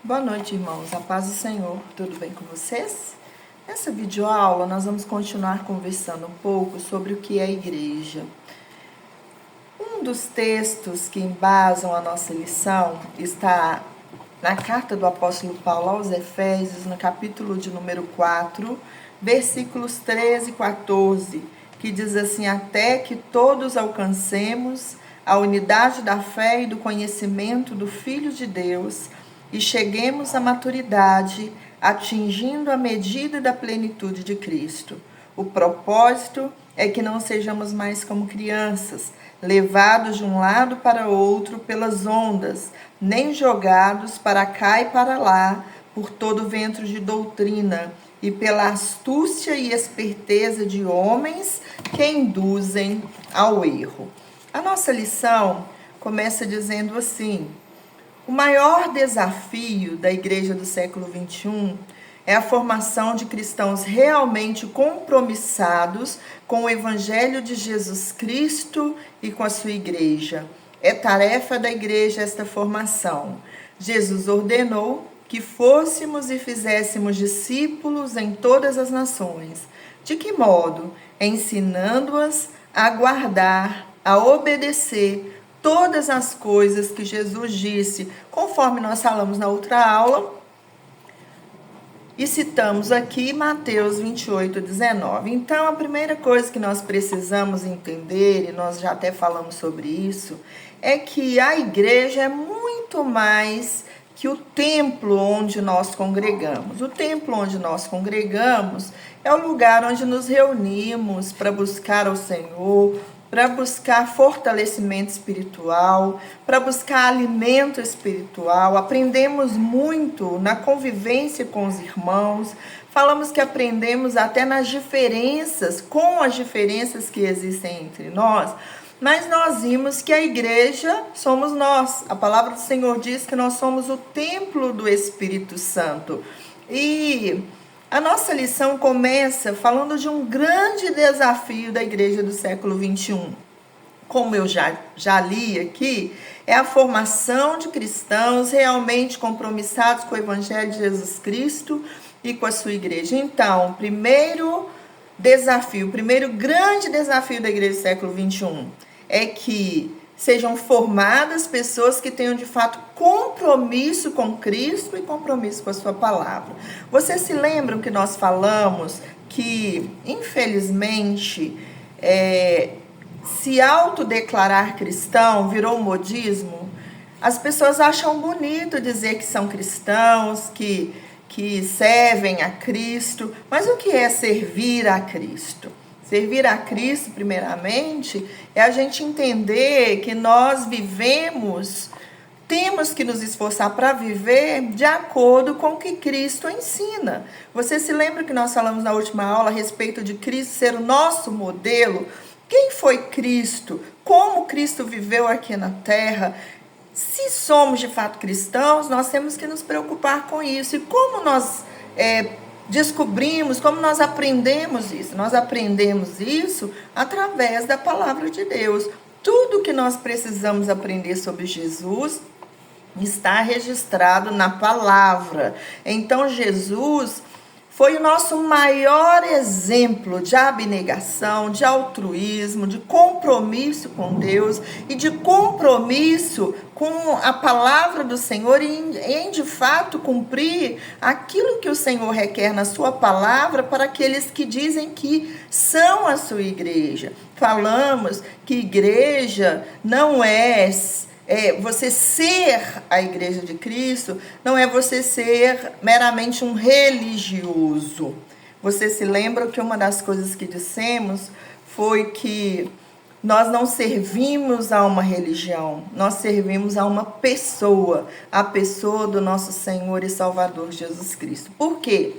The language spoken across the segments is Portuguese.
Boa noite, irmãos. A paz do Senhor. Tudo bem com vocês? Nessa videoaula, nós vamos continuar conversando um pouco sobre o que é a igreja. Um dos textos que embasam a nossa lição está na carta do apóstolo Paulo aos Efésios, no capítulo de número 4, versículos 13 e 14, que diz assim: até que todos alcancemos a unidade da fé e do conhecimento do Filho de Deus e cheguemos à maturidade, atingindo a medida da plenitude de Cristo. O propósito é que não sejamos mais como crianças, levados de um lado para outro pelas ondas, nem jogados para cá e para lá por todo vento de doutrina e pela astúcia e esperteza de homens que induzem ao erro. A nossa lição começa dizendo assim: o maior desafio da igreja do século XXI é a formação de cristãos realmente compromissados com o evangelho de Jesus Cristo e com a sua igreja. É tarefa da igreja esta formação. Jesus ordenou que fôssemos e fizéssemos discípulos em todas as nações. De que modo? Ensinando-as a guardar, a obedecer todas as coisas que Jesus disse, conforme nós falamos na outra aula, e citamos aqui Mateus 28:19. Então, a primeira coisa que nós precisamos entender, e nós já até falamos sobre isso, é que a igreja é muito mais que o templo onde nós congregamos. O templo onde nós congregamos é o lugar onde nos reunimos para buscar ao Senhor, para buscar fortalecimento espiritual, para buscar alimento espiritual. Aprendemos muito na convivência com os irmãos. Falamos que aprendemos até nas diferenças, com as diferenças que existem entre nós. Mas nós vimos que a igreja somos nós. A palavra do Senhor diz que nós somos o templo do Espírito Santo. E a nossa lição começa falando de um grande desafio da igreja do século XXI. Como eu já li aqui, é a formação de cristãos realmente compromissados com o evangelho de Jesus Cristo e com a sua igreja. Então, o primeiro grande desafio da igreja do século XXI é que sejam formadas pessoas que tenham de fato compromisso com Cristo e compromisso com a sua palavra. Vocês se lembram que nós falamos que, infelizmente, se autodeclarar cristão virou um modismo? As pessoas acham bonito dizer que são cristãos, que servem a Cristo, mas o que é servir a Cristo? Servir a Cristo, primeiramente, é a gente entender que nós temos que nos esforçar para viver de acordo com o que Cristo ensina. Você se lembra que nós falamos na última aula a respeito de Cristo ser o nosso modelo? Quem foi Cristo? Como Cristo viveu aqui na Terra? Se somos de fato cristãos, nós temos que nos preocupar com isso. E como nós descobrimos, como nós aprendemos isso? Nós aprendemos isso através da palavra de Deus. Tudo que nós precisamos aprender sobre Jesus está registrado na palavra. Então, Jesus foi o nosso maior exemplo de abnegação, de altruísmo, de compromisso com Deus e de compromisso com a palavra do Senhor em de fato cumprir aquilo que o Senhor requer na sua palavra para aqueles que dizem que são a sua igreja. Falamos que igreja não é você ser a igreja de Cristo, não é você ser meramente um religioso. Você se lembra que uma das coisas que dissemos foi que nós não servimos a uma religião, nós servimos a uma pessoa, a pessoa do nosso Senhor e Salvador Jesus Cristo. Por quê?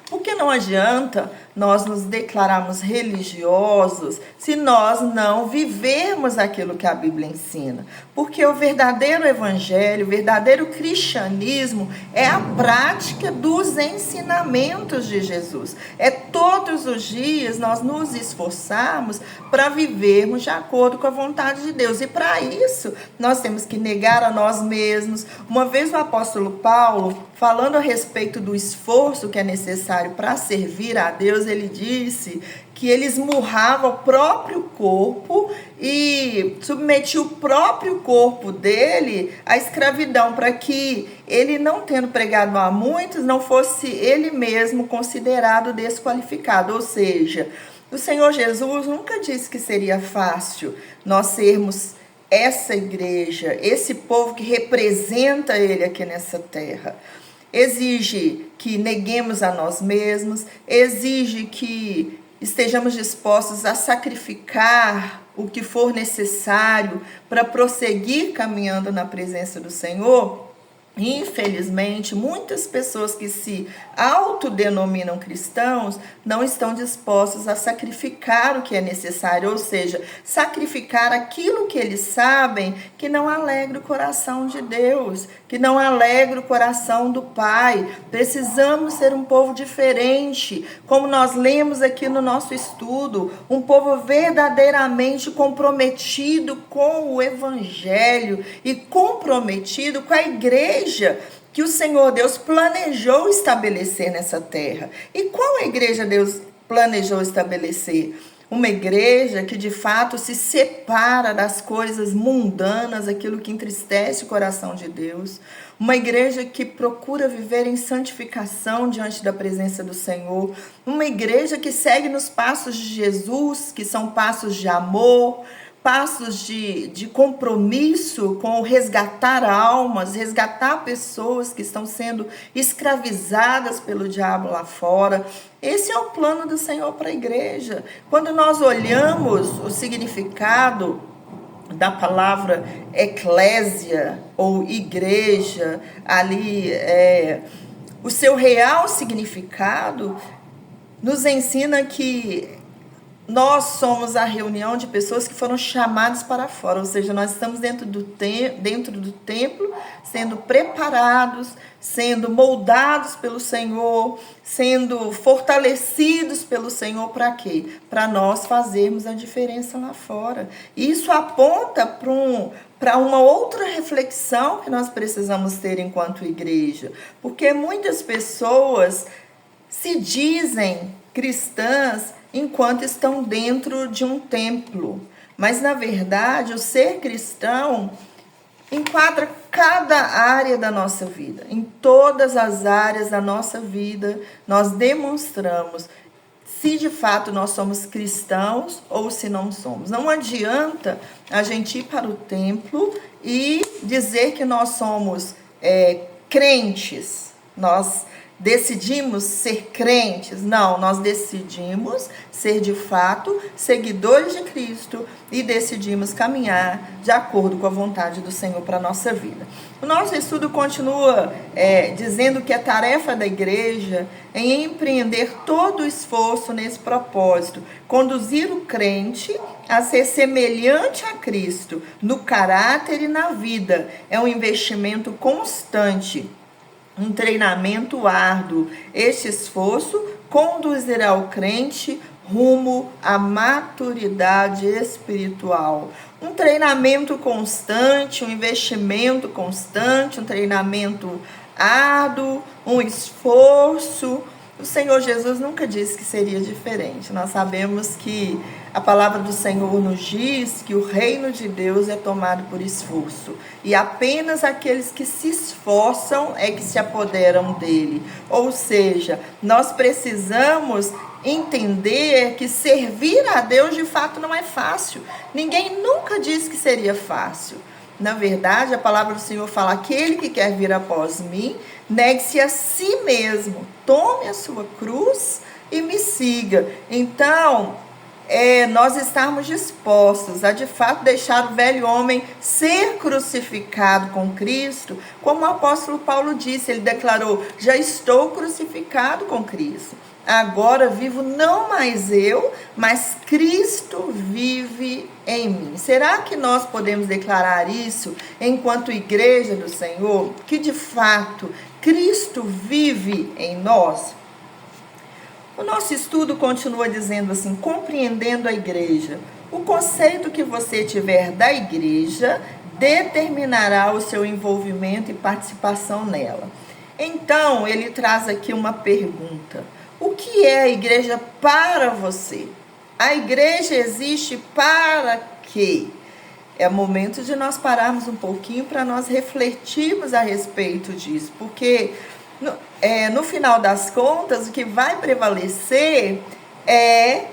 Porque não adianta nós nos declararmos religiosos se nós não vivermos aquilo que a Bíblia ensina. Porque o verdadeiro evangelho, o verdadeiro cristianismo é a prática dos ensinamentos de Jesus. É todos os dias nós nos esforçarmos para vivermos de acordo com a vontade de Deus. E para isso, nós temos que negar a nós mesmos. Uma vez o apóstolo Paulo, falando a respeito do esforço que é necessário para servir a Deus, ele disse que ele esmurrava o próprio corpo e submetia o próprio corpo dele à escravidão, para que ele, não tendo pregado a muitos, não fosse ele mesmo considerado desqualificado. Ou seja, o Senhor Jesus nunca disse que seria fácil nós sermos essa igreja, esse povo que representa ele aqui nessa terra. Exige que neguemos a nós mesmos, exige que estejamos dispostos a sacrificar o que for necessário para prosseguir caminhando na presença do Senhor. Infelizmente, muitas pessoas que se autodenominam cristãos não estão dispostos a sacrificar o que é necessário, ou seja, sacrificar aquilo que eles sabem que não alegra o coração de Deus, que não alegra o coração do Pai. Precisamos ser um povo diferente, como nós lemos aqui no nosso estudo, um povo verdadeiramente comprometido com o Evangelho e comprometido com a igreja que o Senhor Deus planejou estabelecer nessa terra. E qual a igreja Deus planejou estabelecer? Uma igreja que de fato se separa das coisas mundanas, aquilo que entristece o coração de Deus. Uma igreja que procura viver em santificação diante da presença do Senhor. Uma igreja que segue nos passos de Jesus, que são passos de amor, passos de compromisso com resgatar almas, resgatar pessoas que estão sendo escravizadas pelo diabo lá fora. Esse é o plano do Senhor para a igreja. Quando nós olhamos o significado da palavra eclésia ou igreja, ali o seu real significado nos ensina que nós somos a reunião de pessoas que foram chamadas para fora, ou seja, nós estamos dentro do templo, sendo preparados, sendo moldados pelo Senhor, sendo fortalecidos pelo Senhor. Para quê? Para nós fazermos a diferença lá fora. Isso aponta para uma outra reflexão que nós precisamos ter enquanto igreja, porque muitas pessoas se dizem cristãs enquanto estão dentro de um templo. Mas, na verdade, o ser cristão enquadra cada área da nossa vida. Em todas as áreas da nossa vida, nós demonstramos se de fato nós somos cristãos ou se não somos. Não adianta a gente ir para o templo e dizer que nós somos crentes. Nós decidimos ser crentes? Não, nós decidimos ser de fato seguidores de Cristo e decidimos caminhar de acordo com a vontade do Senhor para a nossa vida. O nosso estudo continua dizendo que a tarefa da igreja é empreender todo o esforço nesse propósito, conduzir o crente a ser semelhante a Cristo no caráter e na vida. É um investimento constante, um treinamento árduo. Este esforço conduzirá o crente rumo à maturidade espiritual. Um treinamento constante, um investimento constante, um treinamento árduo, um esforço. O Senhor Jesus nunca disse que seria diferente. Nós sabemos que a palavra do Senhor nos diz que o reino de Deus é tomado por esforço. E apenas aqueles que se esforçam é que se apoderam dele. Ou seja, nós precisamos entender que servir a Deus de fato não é fácil. Ninguém nunca disse que seria fácil. Na verdade, a palavra do Senhor fala: aquele que quer vir após mim, negue-se a si mesmo, tome a sua cruz e me siga. Então, nós estarmos dispostos a de fato deixar o velho homem ser crucificado com Cristo, como o apóstolo Paulo disse, ele declarou: já estou crucificado com Cristo. Agora vivo não mais eu, mas Cristo vive em mim. Será que nós podemos declarar isso enquanto igreja do Senhor? Que de fato Cristo vive em nós? O nosso estudo continua dizendo assim: compreendendo a igreja. O conceito que você tiver da igreja determinará o seu envolvimento e participação nela. Então, ele traz aqui uma pergunta: o que é a igreja para você? A igreja existe para quê? É momento de nós pararmos um pouquinho para nós refletirmos a respeito disso, porque no final das contas, o que vai prevalecer é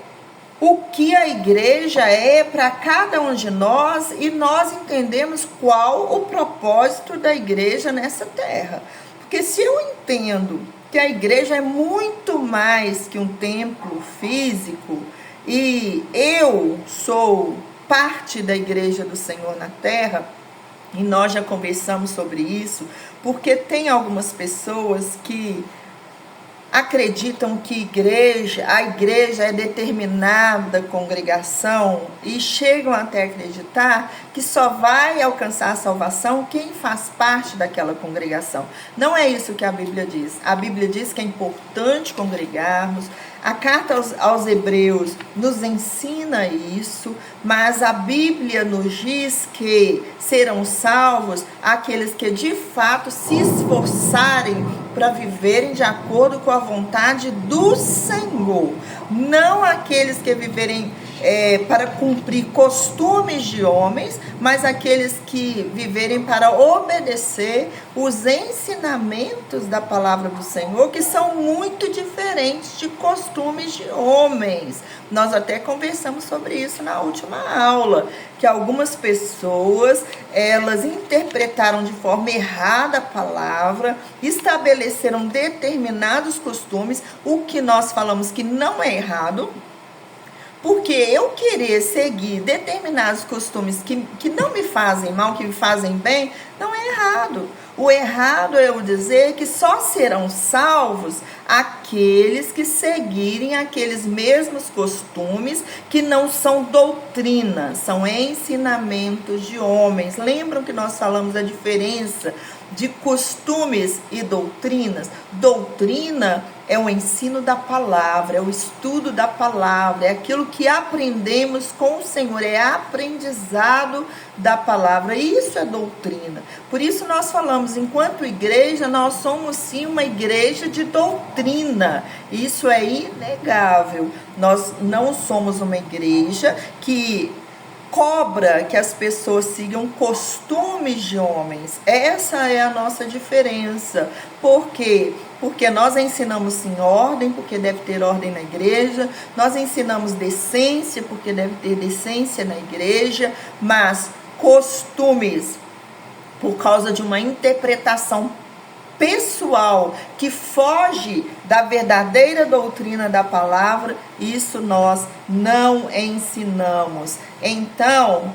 o que a igreja é para cada um de nós, e nós entendemos qual o propósito da igreja nessa terra. Porque se eu entendo que a igreja é muito mais que um templo físico, e eu sou parte da igreja do Senhor na terra, e nós já conversamos sobre isso, porque tem algumas pessoas que acreditam que a igreja é determinada congregação, e chegam até a acreditar que só vai alcançar a salvação quem faz parte daquela congregação. Não é isso que a Bíblia diz. A Bíblia diz que é importante congregarmos. A carta aos Hebreus nos ensina isso, mas a Bíblia nos diz que serão salvos aqueles que de fato se esforçarem para viverem de acordo com a vontade do Senhor. Não aqueles que viverem para cumprir costumes de homens, mas aqueles que viverem para obedecer os ensinamentos da palavra do Senhor, que são muito diferentes de costumes de homens. Nós até conversamos sobre isso na última aula, que algumas pessoas, elas interpretaram de forma errada a palavra, estabeleceram determinados costumes, o que nós falamos que não é errado. Porque eu querer seguir determinados costumes que não me fazem mal, que me fazem bem, não é errado. O errado é eu dizer que só serão salvos aqueles que seguirem aqueles mesmos costumes que não são doutrina, são ensinamentos de homens. Lembram que nós falamos a diferença de costumes e doutrinas? Doutrina é o ensino da palavra, é o estudo da palavra, é aquilo que aprendemos com o Senhor, é aprendizado da palavra. Isso é doutrina. Por isso nós falamos, enquanto igreja, nós somos sim uma igreja de doutrina. Isso é inegável. Nós não somos uma igreja que cobra que as pessoas sigam costumes de homens. Essa é a nossa diferença. Por quê? Porque nós ensinamos sim ordem, porque deve ter ordem na igreja. Nós ensinamos decência, porque deve ter decência na igreja. Mas costumes, por causa de uma interpretação pessoal que foge da verdadeira doutrina da palavra, isso nós não ensinamos. Então,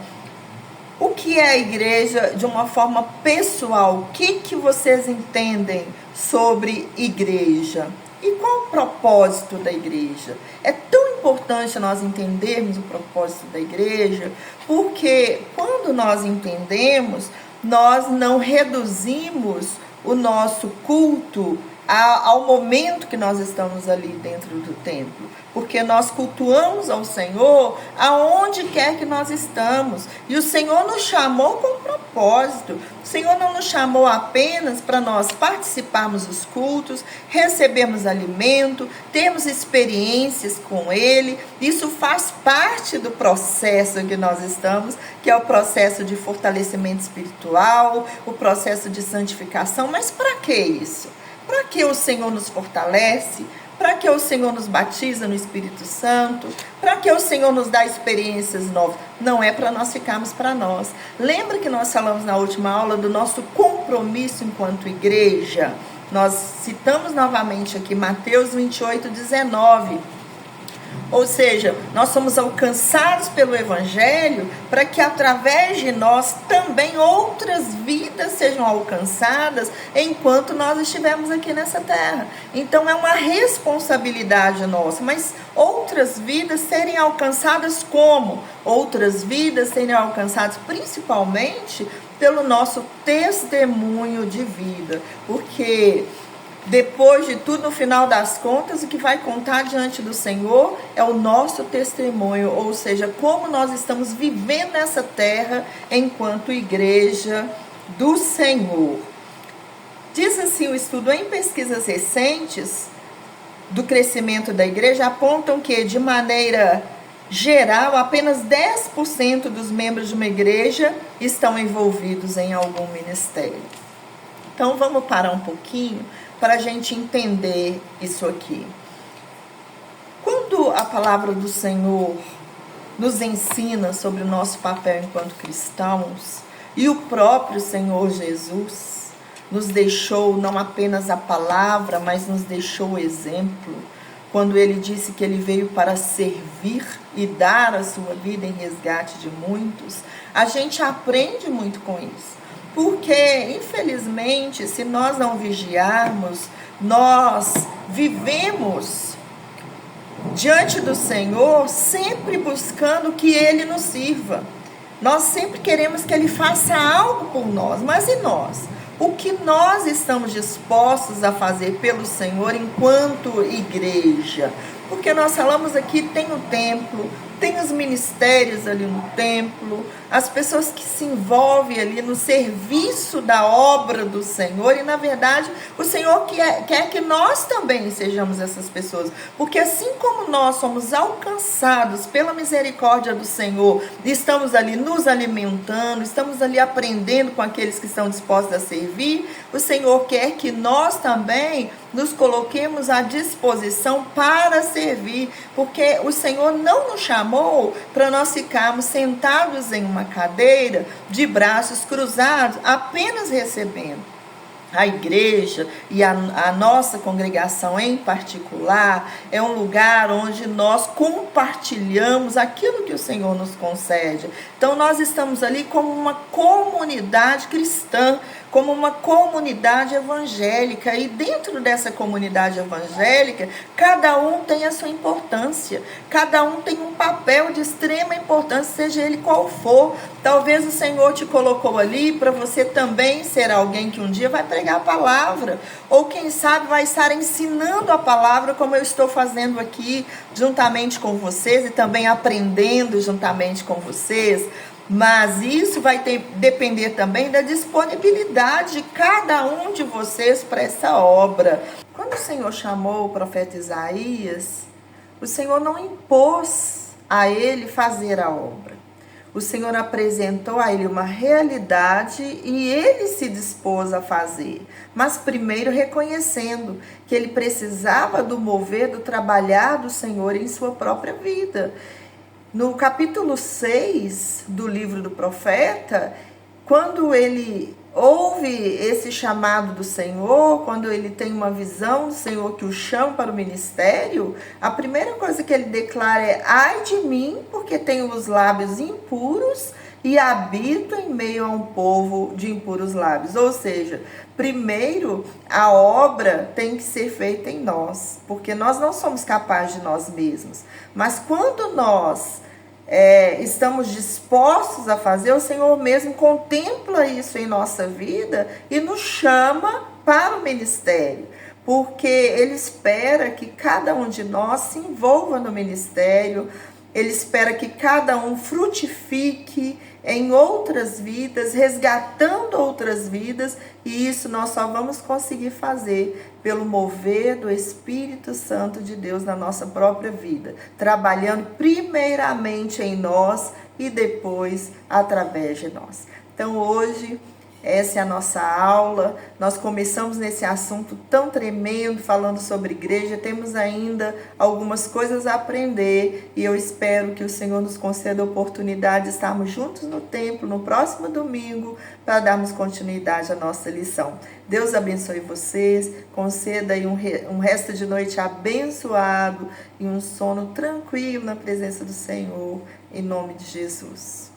o que é a igreja de uma forma pessoal? O que vocês entendem sobre igreja? E qual o propósito da igreja? É tão importante nós entendermos o propósito da igreja, porque quando nós entendemos, nós não reduzimos o nosso culto ao momento que nós estamos ali dentro do templo, porque nós cultuamos ao Senhor aonde quer que nós estamos, e o Senhor nos chamou com propósito. O Senhor não nos chamou apenas para nós participarmos dos cultos, recebermos alimento, termos experiências com Ele. Isso faz parte do processo que nós estamos, que é o processo de fortalecimento espiritual, o processo de santificação. Mas para que isso? Para que o Senhor nos fortalece? Para que o Senhor nos batiza no Espírito Santo? Para que o Senhor nos dá experiências novas? Não é para nós ficarmos para nós. Lembra que nós falamos na última aula do nosso compromisso enquanto igreja? Nós citamos novamente aqui Mateus 28:19. Ou seja, nós somos alcançados pelo Evangelho para que através de nós também outras vidas sejam alcançadas enquanto nós estivermos aqui nessa terra. Então é uma responsabilidade nossa, mas outras vidas serem alcançadas como? Outras vidas serem alcançadas principalmente pelo nosso testemunho de vida, porque depois de tudo, no final das contas, o que vai contar diante do Senhor é o nosso testemunho, ou seja, como nós estamos vivendo nessa terra enquanto igreja do Senhor. Diz assim o estudo: em pesquisas recentes do crescimento da igreja, apontam que, de maneira geral, apenas 10% dos membros de uma igreja estão envolvidos em algum ministério. Então, vamos parar um pouquinho para a gente entender isso aqui. Quando a palavra do Senhor nos ensina sobre o nosso papel enquanto cristãos, e o próprio Senhor Jesus nos deixou não apenas a palavra, mas nos deixou o exemplo, quando ele disse que ele veio para servir e dar a sua vida em resgate de muitos, a gente aprende muito com isso. Porque, infelizmente, se nós não vigiarmos, nós vivemos diante do Senhor sempre buscando que Ele nos sirva. Nós sempre queremos que Ele faça algo por nós, mas e nós? O que nós estamos dispostos a fazer pelo Senhor enquanto igreja? Porque nós falamos aqui, tem o templo, tem os ministérios ali no templo, as pessoas que se envolvem ali no serviço da obra do Senhor, e na verdade o Senhor quer que nós também sejamos essas pessoas, porque assim como nós somos alcançados pela misericórdia do Senhor, estamos ali nos alimentando, estamos ali aprendendo com aqueles que estão dispostos a servir, o Senhor quer que nós também nos coloquemos à disposição para servir, porque o Senhor não nos chamou para nós ficarmos sentados em uma cadeira de braços cruzados, apenas recebendo. A igreja e a nossa congregação em particular é um lugar onde nós compartilhamos aquilo que o Senhor nos concede. Então nós estamos ali como uma comunidade cristã, como uma comunidade evangélica, e dentro dessa comunidade evangélica, cada um tem a sua importância, cada um tem um papel de extrema importância, seja ele qual for. Talvez o Senhor te colocou ali para você também ser alguém que um dia vai pregar a palavra, ou quem sabe vai estar ensinando a palavra, como eu estou fazendo aqui, juntamente com vocês, e também aprendendo juntamente com vocês. Mas isso vai depender também da disponibilidade de cada um de vocês para essa obra. Quando o Senhor chamou o profeta Isaías, o Senhor não impôs a ele fazer a obra. O Senhor apresentou a ele uma realidade e ele se dispôs a fazer. Mas primeiro reconhecendo que ele precisava do mover, do trabalhar do Senhor em sua própria vida. No capítulo 6 do livro do profeta, quando ele ouve esse chamado do Senhor, quando ele tem uma visão do Senhor que o chama para o ministério, a primeira coisa que ele declara é: ai de mim, porque tenho os lábios impuros e habito em meio a um povo de impuros lábios. Ou seja, primeiro a obra tem que ser feita em nós, porque nós não somos capazes de nós mesmos. Mas quando nós estamos dispostos a fazer, o Senhor mesmo contempla isso em nossa vida e nos chama para o ministério, porque Ele espera que cada um de nós se envolva no ministério, Ele espera que cada um frutifique em outras vidas, resgatando outras vidas, e isso nós só vamos conseguir fazer pelo mover do Espírito Santo de Deus na nossa própria vida, trabalhando primeiramente em nós e depois através de nós. Então hoje Essa é a nossa aula. Nós começamos nesse assunto tão tremendo, falando sobre igreja. Temos ainda algumas coisas a aprender e eu espero que o Senhor nos conceda a oportunidade de estarmos juntos no templo no próximo domingo para darmos continuidade à nossa lição. Deus abençoe vocês, conceda aí um resto de noite abençoado e um sono tranquilo na presença do Senhor, em nome de Jesus.